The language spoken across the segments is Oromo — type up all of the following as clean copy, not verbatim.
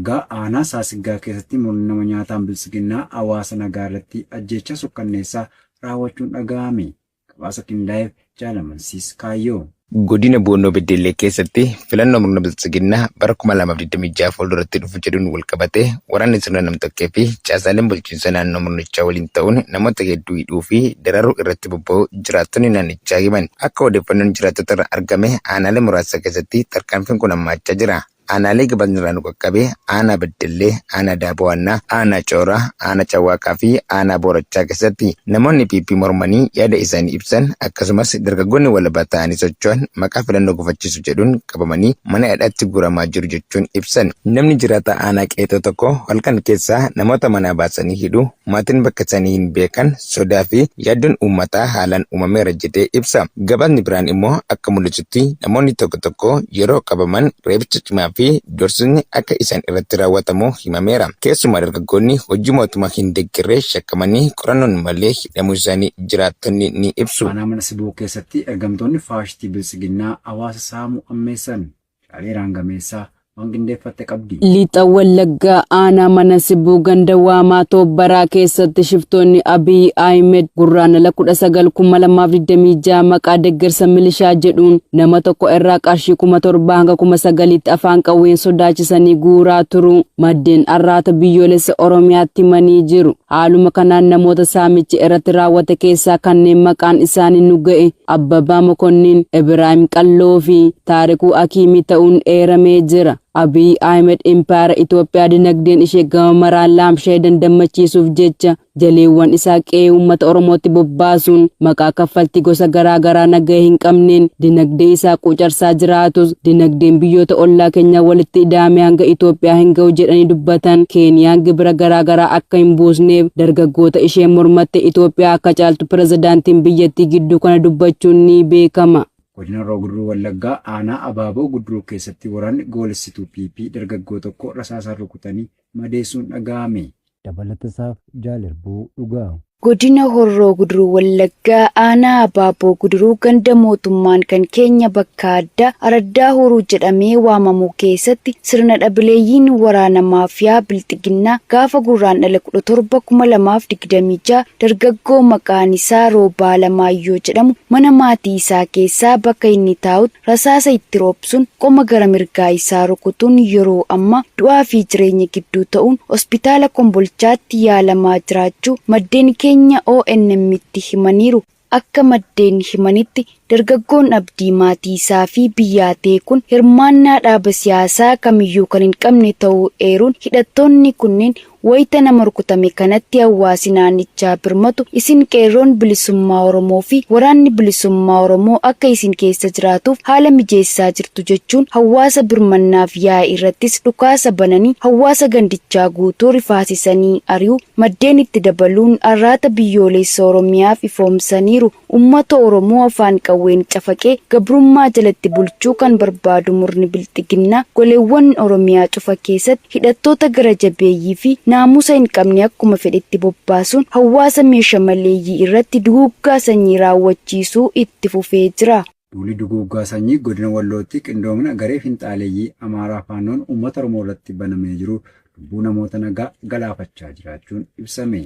Wallaggaa aanaa Saasiggaa keessatti murni nama nyaataan bilisiginnaa hawaasa nagaa irratti ajjeecha sukkanneessaa raawwachuun dhaga'ame. Gabaasa qindaa'eef Jaalamansiis Kaayyoo. Godina Boonoo Beddellee keessatti filannoo murna bilisiginnaa bara 2026 fuulduratti dhufu jedhuun walqabatee waraanni sirna nam-tokkee fi caasaaleen bulchiinsa naannoo murnichaa waliin ta'uun namoota hedduu hidhuu fi dararuu irratti bobba'uu jiraattonni naannichaa himan. Akka odeeffannoon jiraattota irraa argame aanaalee muraasa keessatti tarkaanfiin kun hammaachaa jira. Aanaalee gabaasni irraa nu qaqqabe aanaa Beddellee, aanaa Daaboowwannaa, aanaa Cooraa, aanaa Cawwaaqaa fi aanaa Boorachaa keessatti namoonni PP mormanii yaada isaanii ibsan akkasumas dargaggoonni walabaa ta'anii socho'an maqaa filannoo gufachiisu jedhuun qabamanii mana hidhaatti guuramaa jiru jechuun ibsan. Namni jiraata aanaa Qeexoo tokko halkan keessaa namoota manaa baasanii hidhuu maatiin bakka isaanii hin beekan sodaa fi yaaddoon uummataa haalaan uumameera jedhee ibsa. Gabaasni biraan immoo akka mul'isutti namoonni tokko tokko yeroo qabaman reebicha cimaa fi dorsisni akka isaan irratti raawwatamu himameera. Keessumaa dargaggoonni hojii mootummaa hin deeggarre shakkamanii qorannoon malee hidhamuu isaanii jiraattonni ni ibsu. Aanaa mana Siboo keessatti ergamtoonni faashistii bilisiginnaa hawaasa saamuu ammeessan. Shaalee Raangameessaa waan qindeeffatte qabdi. Lixa Wallaggaa aanaa mana Siboo ganda waamaa Toobbaraa keessatti shiftoonni Abiy Ahmed gurraandhala 19,2026 maqaa deeggarsa milishaa jedhuun nama tokko irraa qarshii 7,000 hanga 9,000tti afaan qawween sodaachisanii guuraa turu maddeen arraata biyyoolessa Oromiyaatti himanii jiru. Haaluma kanaan namoota saamichi irratti raawwate keessaa kanneen maqaan isaanii nu ga'e Abbabaa Mokonnin, Ibraahim Qalloo fi Taarikuu Akiimii ta'uun eeramee jira. Abiy Ahmed Impaayera Itoophiyaa dinagdeen ishee gama maraan laamshee dandamachiisuuf jecha jaleewwan isaa qe'ee uummata Oromootti bobbaasuun maqaa kaffaltii gosa garaagaraa nagahee hin qabneen dinagdee isaa qucarsaa jiraatus dinagdeen biyyoota ollaa keenyaa walitti ida'amee hanga Itoophiyaa hin ga'u jedhanii dubbatan. Keeniyaan gibira garaagaraa akka hin buusneef dargaggoota ishee mormatte Itoophiyaa akka caaltu pirezidaantiin biyyattii gidduu kana dubbachuun ni beekama. Godina Horroo Guduruu Wallaggaa aanaa Abaaboo Guduruu keessatti waraanni goolessituu PP dargaggoo tokko rasaasaan rukutanii madeessuun dhaga'ame. Dabalatasaaf Jaalarbuu Dhugaa. Godina Horroo Guduruu Wallaggaa aanaa Abaaboo Guduruu ganda mootummaan kan keenya bakka addaa Araddaa Horuu jedhamee waamamu keessatti sirna dhabileeyyiin waraana maafiyaa bilxiginnaa gaafa gurraandhala 17,2026 dargaggoo maqaan isaa Roobaa Lamaayyoo jedhamu mana maatii isaa keessaa bakka inni taa'utti rasaasa itti roobsuun qoma gara mirgaa isaa rukutuun yeroo amma du'aa fi jireenya gidduu ta'uun hospitaala Kombolchaatti yaalamaa jiraachuu maddeen keenya ONM'tti himaniiru. Akka maddeen himanitti dargaggoon abdii maatii isaa fi biyyaatee kun hirmaannaa dhaaba siyaasaa kamiyyuu kan hin qabne ta'uu eeruun hidhattoonni kunneen wayita nama rukutame kanatti hawaasi naannichaa birmatu isin qeerroon bilisummaa Oromoo fi waraanni bilisummaa Oromoo akka isin keessa jiraatuuf haala mijeessaa jirtu jechuun hawaasa birmannaaf yaa'e irrattis dhukaasa bananii hawaasa gandichaa guutuu rifaasisanii ari'u maddeen itti dabaluun arraata biyyoolessa Oromiyaaf ifoomsaniiru. Uummata Oromoo afaan qawween cafaqee gabrummaa jalatti bulchuu kan barbaadu murni bilxiginnaa goleewwan Oromiyaa cufa keessatti hidhattoota gara jabeeyyii fi naamusa hin qabne akkuma fedhetti bobbaasuun hawaasa meeshaa maleeyyii irratti duguuggaa sanyii raawwachiisuu itti fufee jira. Duuli duguuggaa sanyii godina Wallootti qindoomina garee finxaaleeyyii Amaaraa faannoon uummata Oromoo irratti banamee jiru lubbuu namoota nagaa galaafachaa jiraachuun ibsame.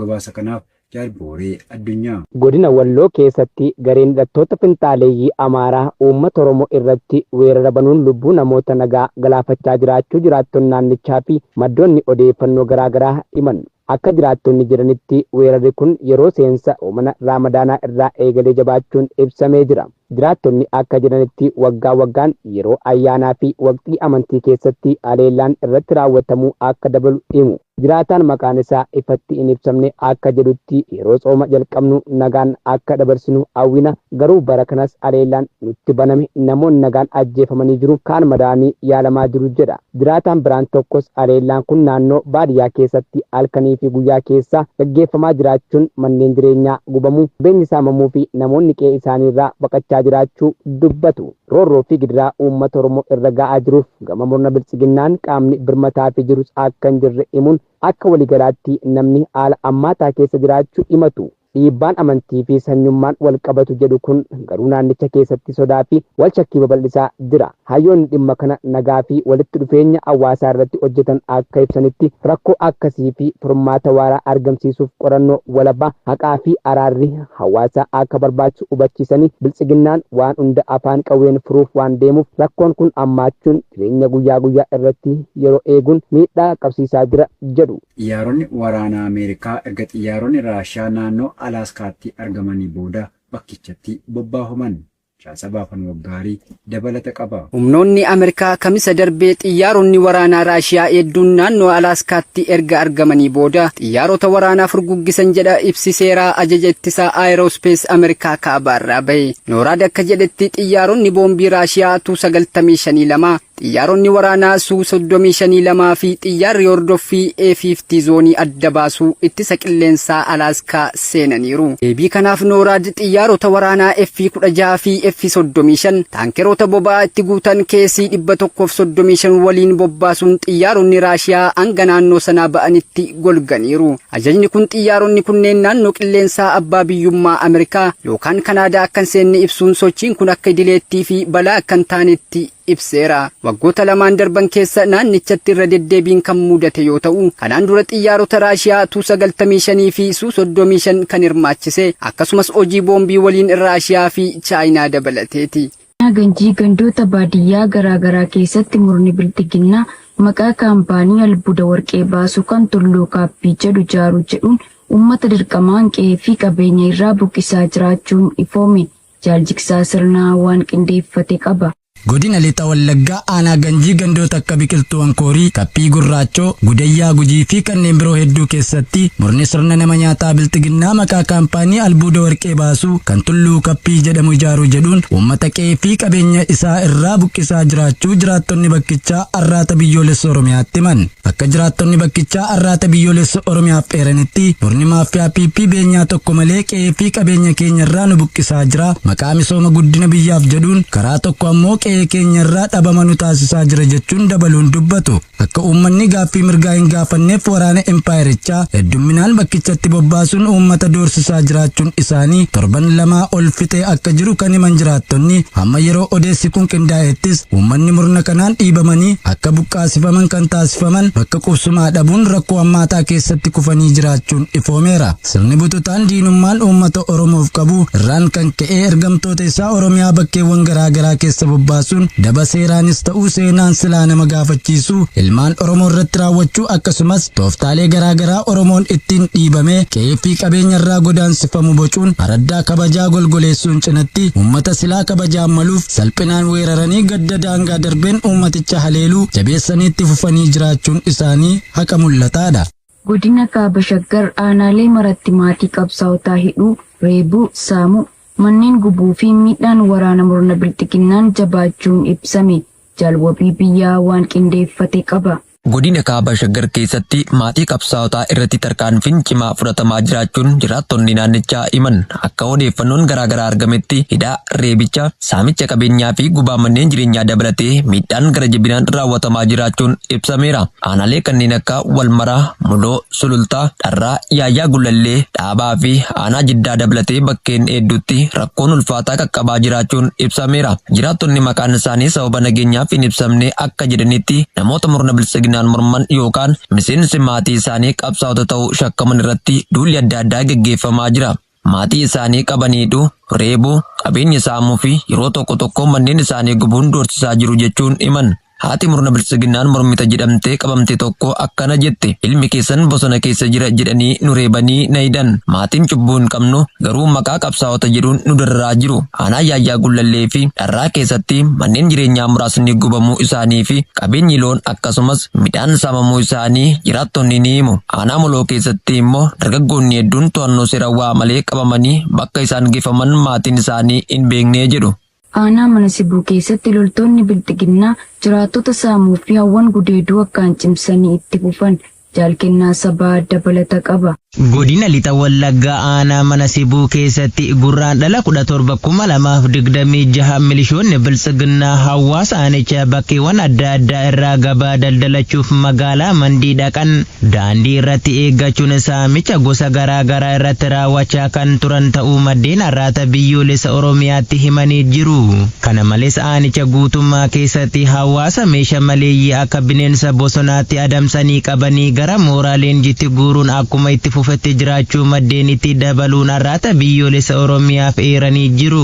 Gabaasa kanaaf Jaalbooree Addunyaa. Godina Walloo keessatti gareen hidhattoota finxaaleeyyii Amaaraa uummata Oromoo irratti weerara banuun lubbuu namoota nagaa galaafachaa jiraachuu jiraattonni naannichaa fi maddoonni odeeffannoo garaagaraa himan. Akka jiraattonni jiranitti weerarri kun yeroo seensa mana Raamadaanaa irraa eegalee jabaachuun ibsamee jira. Jiraattonni akka jiranitti waggaa waggaan yeroo ayyaanaa fi waqtii amantii keessatti aleellaan irratti raawwatamuu akka dabalu himu. Jiraataan maqaan isaa ifatti hin ibsamne akka jedhutti yeroo tsooma jalqabnu nagaan akka dabarsinu hawwina garuu bara kanas aleellaan nutti baname namoonni nagaan ajjeefamanii jiru kaan madaanii yaalamaa jiru jedha. Jiraataan biraan tokkos aleellaan kun naannoo baadiyyaa keessatti halkanii fi guyyaa keessa gaggeeffamaa jiraachuun manneen jireenyaa gubamuu beenyi saamamuu fi namoonni qe'ee isaaniirraa baqachaa jiraachuu dubbatu. Roorroo fi gidiraa uummata Oromoo irra ga'aa jiruuf gama murna bilchiginnaan qaamni birmataa fi jirus akka hin jirre himuun akka waligalaatti namni haala ammaataa keessa jiraachuu himatu. dhiibbaan amantii fi sanyummaan wal qabatu jedhu kun garuu naannicha keessatti sodaa fi wal shakkii babal'isaa jira. Hayyoonni dhimma kana nagaa fi walitti dhufeenya hawaasaa irratti hojjetan akka ibsanitti rakkoo akkasii fi furmaata waaraa argamsiisuuf qorannoo walabaa haqaa fi araarri hawaasaa akka barbaachisu hubachiisanii biltsiginnaan waan hunda afaan qawween furuuf waan deemuuf rakkoon kun ammaachuun jireenya guyyaa guyyaa irratti yeroo eeguun miidhaa qabsiisaa jira jedhu. Xiyyaaronni waraanaa Ameerikaa erga xiyyaaronni Raashiyaa naannoo Alaaskaatti argamanii booda bakkichatti bobbaafaman. Shaasabaafan waggaarii dabalata qaba. Humnoonni Ameerikaa kamisa darbee xiyyaaronni waraanaa Raashiyaa hedduun naannoo Alaaskaatti erga argamanii booda xiyyaarota waraanaa furguggisan jedha ibsi seeraa ajaja ittisaa Aerospace Ameerikaa kaabaarraa bahe. Nooraad akka jedhetti xiyyaaronni boombii Raashiyaa Tu-95 xiyyaaronni waraanaa Su-35 fi xiyyaarri hordoffii A-50 zoonii adda baasuu ittisa qilleensaa Alaaskaa seenaniiru. Deebii kanaaf Nooraad xiyyaarota waraanaa F-16 fi F-35 taankeroota boba'aa itti guutan keesii 135 waliin bobbaasuun xiyyaaronni Raashiyaa hanga naannoo sanaa ba'anitti golganiiru. Ajajni kun xiyyaaronni kunneen naannoo qilleensaa abbaa biyyummaa Ameerikaa yookaan Kanaadaa akka hin seenne ibsuun sochiin kun akka idileettii fi balaa akka hin taanetti ibseera. Waggoota lamaan darban keessa naannichatti irra deddeebiin kan mudate yoo ta'u, kanaan dura xiyyaarota Raashiyaa Tu-95 fi Su-35 kan hirmaachise akkasumas hojii boombii waliin Raashiyaa fi Chaayinaa dabalateeti. Ganjii gandoota baadiyyaa garaagaraa keessatti murni bilxiginnaa maqaa kaampaanii albuuda warqee baasuu kan Tulluu Kaappii jedhu ijaaruu jedhuun uummata dirqamaan qe'ee fi qabeenya irraa buqqisaa jiraachuun ifoome. Jaaljiksaa sirnaa waan qindeeffate qaba. Godina Lixa Wallaggaa aanaa Ganjii gandoota akka biqiltuu Ankoorii, Kappii Gurraachoo, Gudayyaa Gujii fi kanneen biroo hedduu keessatti murni sirna nama nyaataa bilxiginnaa maqaa kaampaanii albuuda warqee baasuu kan Tulluu Kappii jedhamu ijaaruu jedhuun uummata qe'ee fi qabeenya isaa irraa buqqisaa jiraachuu jiraattonni bakkichaa arraata biyyoolessa Oromiyaatti himan. Akka jiraattonni bakkichaa arraata biyyoolessa Oromiyaaf eeranitti murni maafiyaa PP beenyaa tokko malee qe'ee fi qabeenya keenya irraa nu buqqisaa jira. Maqaa misooma guddina biyyaaf jedhuun karaa tokko ammoo qe'ee keenya irraa dhabama nu taasisaa jira jechuun dabaluun dubbatu. Akka uummanni gaaffii mirgaa hin gaafanneef waraana Empaayirichaa heddumminaan bakkichatti bobbaasuun uummata doorsisaa jiraachuun isaanii torban lamaa ol fixee akka jiru kan himan jiraattonni hamma yeroo odeessi kun qindaa'ettis uummanni murna kanaan dhiibamanii akka buqqaasifaman kan taasifaman bakka qubsumaa dhabuun rakkoo hammaataa keessatti kufanii jiraachuun ifoomeera. Sirni bututaan diinummaan uummata Oromoof qabu irraan kan ka'ee ergamtoota isaa Oromiyaa bakkeewwan garaagaraa keessa bobbaasuun daba seeraanis ta'uu seenaan silaa nama gaafachiisu ilmaan Oromoo irratti raawwachuu akkasumas tooftaalee garaagaraa Oromoon ittiin dhiibame qe'ee fi qabeenya irraa godaansifamu bocuun araddaa kabajaa golgoleessuun cinatti uummata silaa kabajaan maluuf salphinaan weeraranii gadda daangaa darbeen uummaticha haleeluu jabeessanii itti fufanii jiraachuun isaanii haqa mul'ataadha. Godina Kaaba Shaggar aanaalee maratti maatii qabsaa'otaa hidhuu, reebuu, saamuu, manneen gubuu fi miidhaan waraana murna bilxiginnaan jabaachuun ibsame. Jaalwabii biyyaa waan qindeeffate qaba. Godina Kaaba Shaggar keessatti maatii qabsaa'otaa irratti tarkaanfiin cimaa fudhatamaa jiraachuun jiraattonni naannichaa himan. Akka odeeffannoon garaagaraa argametti hidhaa, reebicha, saamicha qabeenyaa fi gubaa manneen jireenyaa dabalatee miidhaan gara jabinaan raawwatamaa jiraachuun ibsameera. Aanaalee kanneen akka Walmaraa, Muloo, Sulultaa, Dharraa, Yaayyaa Gullallee, Dhaabaa fi aanaa Jiddaa dabalatee bakkeen hedduutti rakkoon ulfaataa qaqqabaa jiraachuun ibsameera. Jiraattonni maqaan isaanii sababa nageenyaaf hin ibsamne akka jedhanitti namoota murna biltsiginnaa morman yookaan miseensi maatii isaanii qabsaa'ota ta'uu shakkaman irratti duulli adda addaa geggeeffamaa jira. Maatii isaanii qabaniidhu reebuu, qabeenya saamuu fi yeroo tokko tokko manneen isaanii gubuun doorsisaa jiru jechuun himan. Haati murna biltsiginnaan mormita jedhamtee qabamte tokko akkana jette. Ilmi keessan bosona keessa jira jedhanii nu reebanii na hidhan. Maatiin cubbuu hin qabnu garuu maqaa qabsaa'ota jedhuun nu dararaa jiru. Aanaa Yaayyaa Gullallee fi Dharraa keessatti manneen jireenyaa muraasni gubamuu isaanii fi qabeenyi loon akkasumas midhaan saamamuu isaanii jiraattonni ni himu. Aanaa Muloo keessatti immoo dargaggoonni hedduun to'annoo seerawaa malee qabamanii bakka isaan geeffaman maatiin isaanii hin beeknee jedhu. Aanaa Manasibuu keessatti loltoonni bilxiginnaa jiraattota saamuu fi hawwan gudeeduu akkaan cimsanii itti fufan. Jaalkennaa sabaa dabalata qaba. Godina lixa Wallaggaa aanaa mana Sibuu keessatti gurraandhala 17/2026 milishoonni biltsiginnaa hawaasa aanichaa bakkeewwan adda addaa irraa gabaa daldalachuuf magaalaa Mandii dhaqan daandii irratti eeggachuun saamicha gosa garaa garaa irratti raawwachaa kan turan ta'uu maddeen arraata biyyoolessa Oromiyaatti himanii jiru. Kana malees aanicha guutummaa keessatti hawaasa meeshaa maleeyyii akka bineensa bosonaatti adamsanii qabanii gara mooraa leenjiitti guuruun akkuma itti fufetti jiraachuu maddeenitti dabaluun arraata biyyoolessa Oromiyaaf eeranii jiru.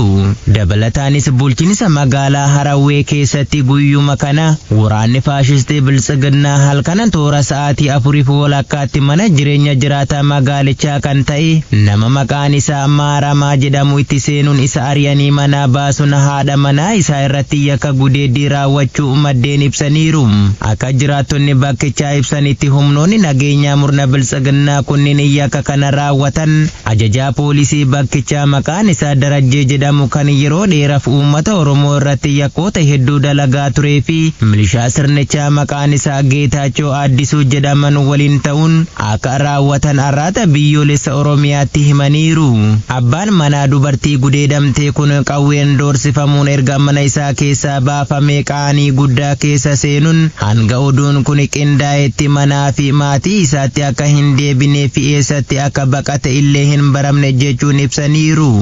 Dabalataanis bulchiinsa magaalaa Harawwee keessatti guyyuma kana waraanni faashistii biltsiginnaa halkanan toora sa'aatii 4 mana jireenya jiraataa magaalichaa kan ta'e nama maqaan isaa Maaramaa jedhamu itti seenuun isa ari'anii manaa baasuun haadha manaa isaa irratti yakka gudeeddii raawwachuu maddeen ibsaniiru. Akka jiraattonni bakkichaa ibsanitti humnoonni nageenyaa murna biltsiginnaa kunniin yakka kana raawwatan ajajaa poolisii bakkichaa maqaan isaa Darajjee jedhamu kan yeroo dheeraaf uummata Oromoo irratti yakkoota hedduu dalagaa turee fi milishaa sirnichaa maqaan isaa Geetaachoo Addisuu jedhaman waliin ta'uun akka raawwatan arraata biyyoolessa Oromiyaatti himaniiru. Abbaan manaa dubartii gudeedamtee kun qawween doorsifamuun erga mana isaa keessaa baafamee qaanii guddaa keessa seenuun hanga oduun kun qindaa'etti manaa fi maatii isaatti akka hin deebinee fi eessatti akka baqate illee hin baramne jechuun ibsaniiru.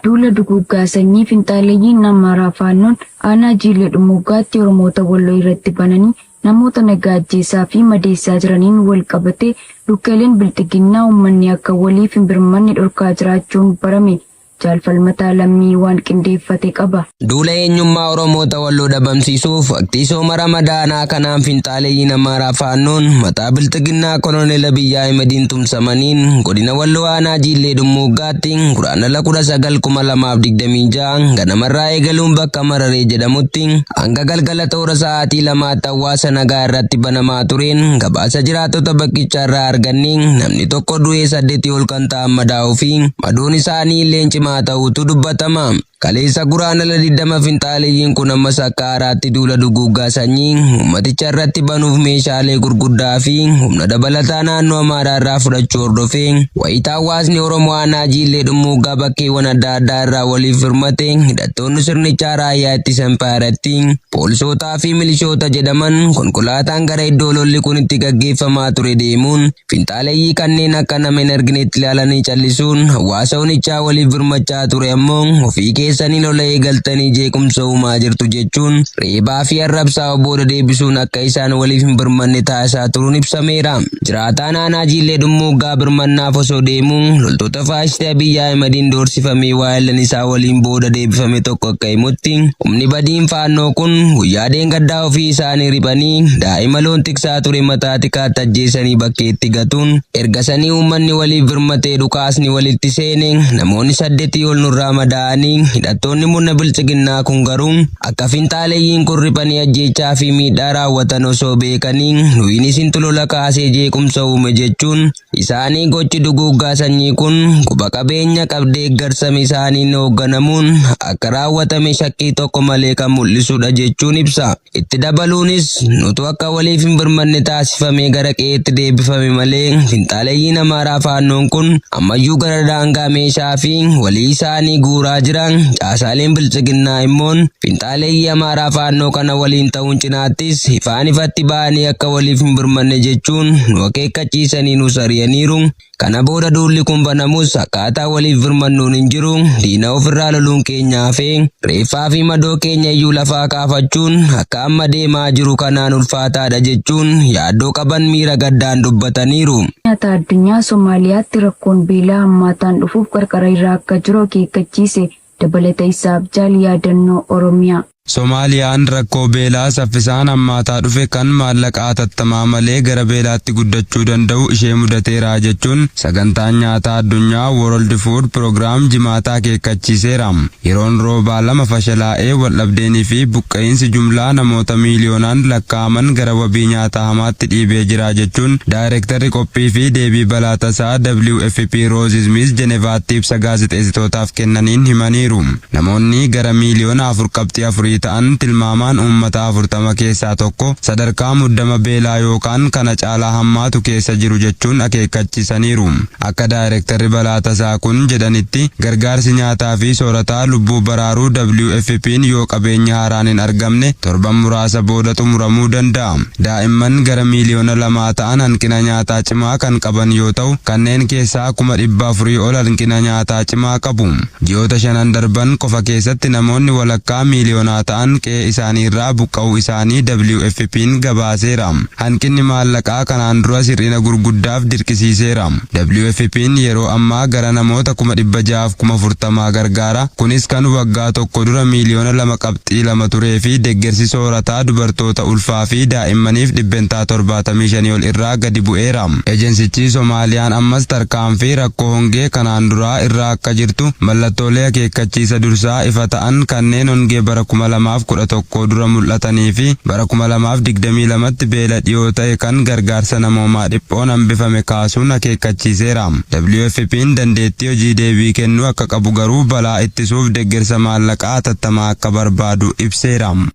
Duula duguuggaa sanyii finxaaleeyyiin Amaaraa faannoon aanaa Jiillee Dhumuggaatti Oromoota Walloo irratti bananii namoota nagaa ajjeesaa fi madeessaa jiraniin wal qabatee lukkeeleen bilxiginnaa uummanni akka waliif hin birmanne dhorkaa jiraachuun barame. Jaalfalmataa lammii waan qindeeffate qaba. Duula eenyummaa Oromoota Walloo dhabamsiisuuf waqtii sooma Ramadaanaa kanaan finxaaleeyyiin Amaaraa faannoon mataa bilxiginnaa Koloneel Abiyyi Ahimadiin tumsamaniin godina Walloo aanaa Jiillee Dhumuggaatti guraandhala 19/2026 ganamarraa eegaluun bakka Mararee jedhamutti hanga galgala toora sa'aatii 2tti hawaasa nagaa irratti banamaa tureen gabaasa jiraattota bakkichaa irraa arganneen namni tokko du'ee 8 ol kan ta'an madaa'uu fi madoon isaanii illee ta'utu dubbatama. Kaleessa guraandhala 20 finxaaleeyyiin kun ammas akka haaraatti duula duguuggaa sanyii uummaticha irratti banuuf meeshaalee gurguddaa fi humna dabalataa naannoo Amaaraa irraa fudhachuu hordofee wayita hawaasni Oromoo aanaa Jiillee Dhumuggaa bakkeewwan adda addaa irraa waliif firmate hidhattoonni sirnichaa raayyaa ittisa Impaayaratti poolisootaa fi milishoota jedhaman konkolaataan gara iddoo lolli kun itti gaggeeffamaa ture deemuun finxaaleeyyii kanneen akka nama hin arginetti ilaalanii callisuun hawaasa unichaa waliif firmachaa ture ammoo ofii keessanii lola eegaltanii jeequmsa uumaa jirtu jechuun reebaa fi arrabsaa booda deebisuun akka isaan waliif hin birmanne taasisaa turuun ibsameera. Jiraataan aanaa Jiillee Dhumuggaa birmannaaf osoo deemuu loltoota faashistii Abiyyi Ahimadiin doorsifamee waa'ellan isaa waliin booda deebifame tokko akka himutti humni badiin faannoo kun guyyaa dheengaddaa ofii isaanii riphanii daa'ima loon tiksaa ture mataa tikaatti ajjeesanii bakkeetti gatuun ergasanii uummanni waliif birmatee dhukaasni walitti seene namoonni 8 ol nurraa madaa'anii hidhattoonni murna biltsiginnaa kun garuu akka finxaaleeyyiin kun riphanii ajjeechaa fi miidhaa raawwatan osoo beekanii nuyin isintu lola kaasee jeequmsa uume jechuun isaanii gochi duguuggaa sanyii kun quba qabeenya qabdee garsame isaaniin hoogganamuun akka raawwatame shakkii tokko malee kan mul'isudha jechuun ibsa. Itti dabaluunis nutu akka waliif hin birmanne taasifamee gara qe'eetti deebifame malee finxaaleeyyiin Amaaraa faannoon kun ammayyuu gara daangaa meeshaa fi walii isaanii guuraa jiran caasaaleen biltsiginnaa immoon finxaaleeyyii Amaaraa faannoo kana waliin ta'uun cinaattis ifaan ifatti ba'anii akka waliif hin birmanne jechuun nu akeekkachiisanii nus ari'aniiru. Kana booda duulli kun banamus akkaataa waliif birmannuun hin jiru diina ofirraa loluun keenyaa fi reeffaa fi madoo keenya iyyuu lafaa kaafachuun akka amma deemaa jiru kanaan ulfaataadha jechuun yaaddoo qaban miira gaddaan dubbataniiru. Nyaata addunyaa Somaaliyaatti rakkoon beelaa hammaataan dhufuuf qarqara irraa akka jiru akeekkachiise. Dabalata isaaf jaal yaadannoo Oromiyaa. Somaaliyaan rakkoo beelaa saffisaan hammaataa dhufe kan maallaqa hatattamaa malee gara beelaatti guddachuu danda'u ishee mudateera jechuun sagantaan nyaataa addunyaa World Food Program jimaataa akeekkachiiseera. Yeroon roobaa lama fashalaa'ee waldhabdeenii fi buqqa'insi jumlaa namoota miiliyoonaan lakkaa'aman gara wabii nyaataa hamaatti dhiibee jira jechuun daayirektarri qophii fi deebii balaa tasaa WFP Rose Smith Jenevaatti ibsa gaazexeessitootaaf kennaniin himaniiru. Namoonni gara miiliyoona 4.4 ta'an tilmaamaan uummata 40 keessaa tokko sadarkaa muddama beelaa yookaan kana caalaa hammaatu keessa jiru jechuun akeekkachiisaniiru. Akka daayirektarri balaa tasaa kun jedhanitti gargaarsi nyaataa fi soorataa lubbuu baraaruu WFP'n yoo qabeenya haaraan hin argamne torban muraasa booda xumuramuu danda'a. Daa'imman gara miliyoona 2 ta'an hanqina nyaataa cimaa kan qaban yoo ta'u kanneen keessaa 400,000 ol hanqina nyaataa cimaa qabu. Ji'oota 5 darban qofa keessatti namoonni walakkaa miliyoonaa ta'an qe'ee isaanii irraa buqqa'uu isaanii WFP'n gabaaseera. Hanqinni maallaqaa kanaan dura hir'ina gurguddaaf dirqisiiseera. WFP'n yeroo ammaa gara namoota 640,000 gargaara. Kunis kan waggaa tokko dura miliyoona 2.2 turee fi deeggarsi soorataa dubartoota ulfaa fi daa'immaniif dhibbentaa 75 ol irraa gadi bu'eera. Ejensichi Soomaaliyaan ammas tarkaanfii rakkoo hongee kanaan duraa irraa akka jirtu mallattoolee akeekkachiisa dursaa ifa ta'an kanneen hongee bara 2011 dura mul'atanii fi bara 2022tti beela dhiyoo ta'e kan gargaarsa namoomaa dhiphoon hambifame kaasuun akeekkachiiseera. WFP'n dandeettii hojii deebii kennuu akka qabu garuu balaa ittisuuf deeggarsa maallaqaa hatattamaa akka barbaadu ibseera.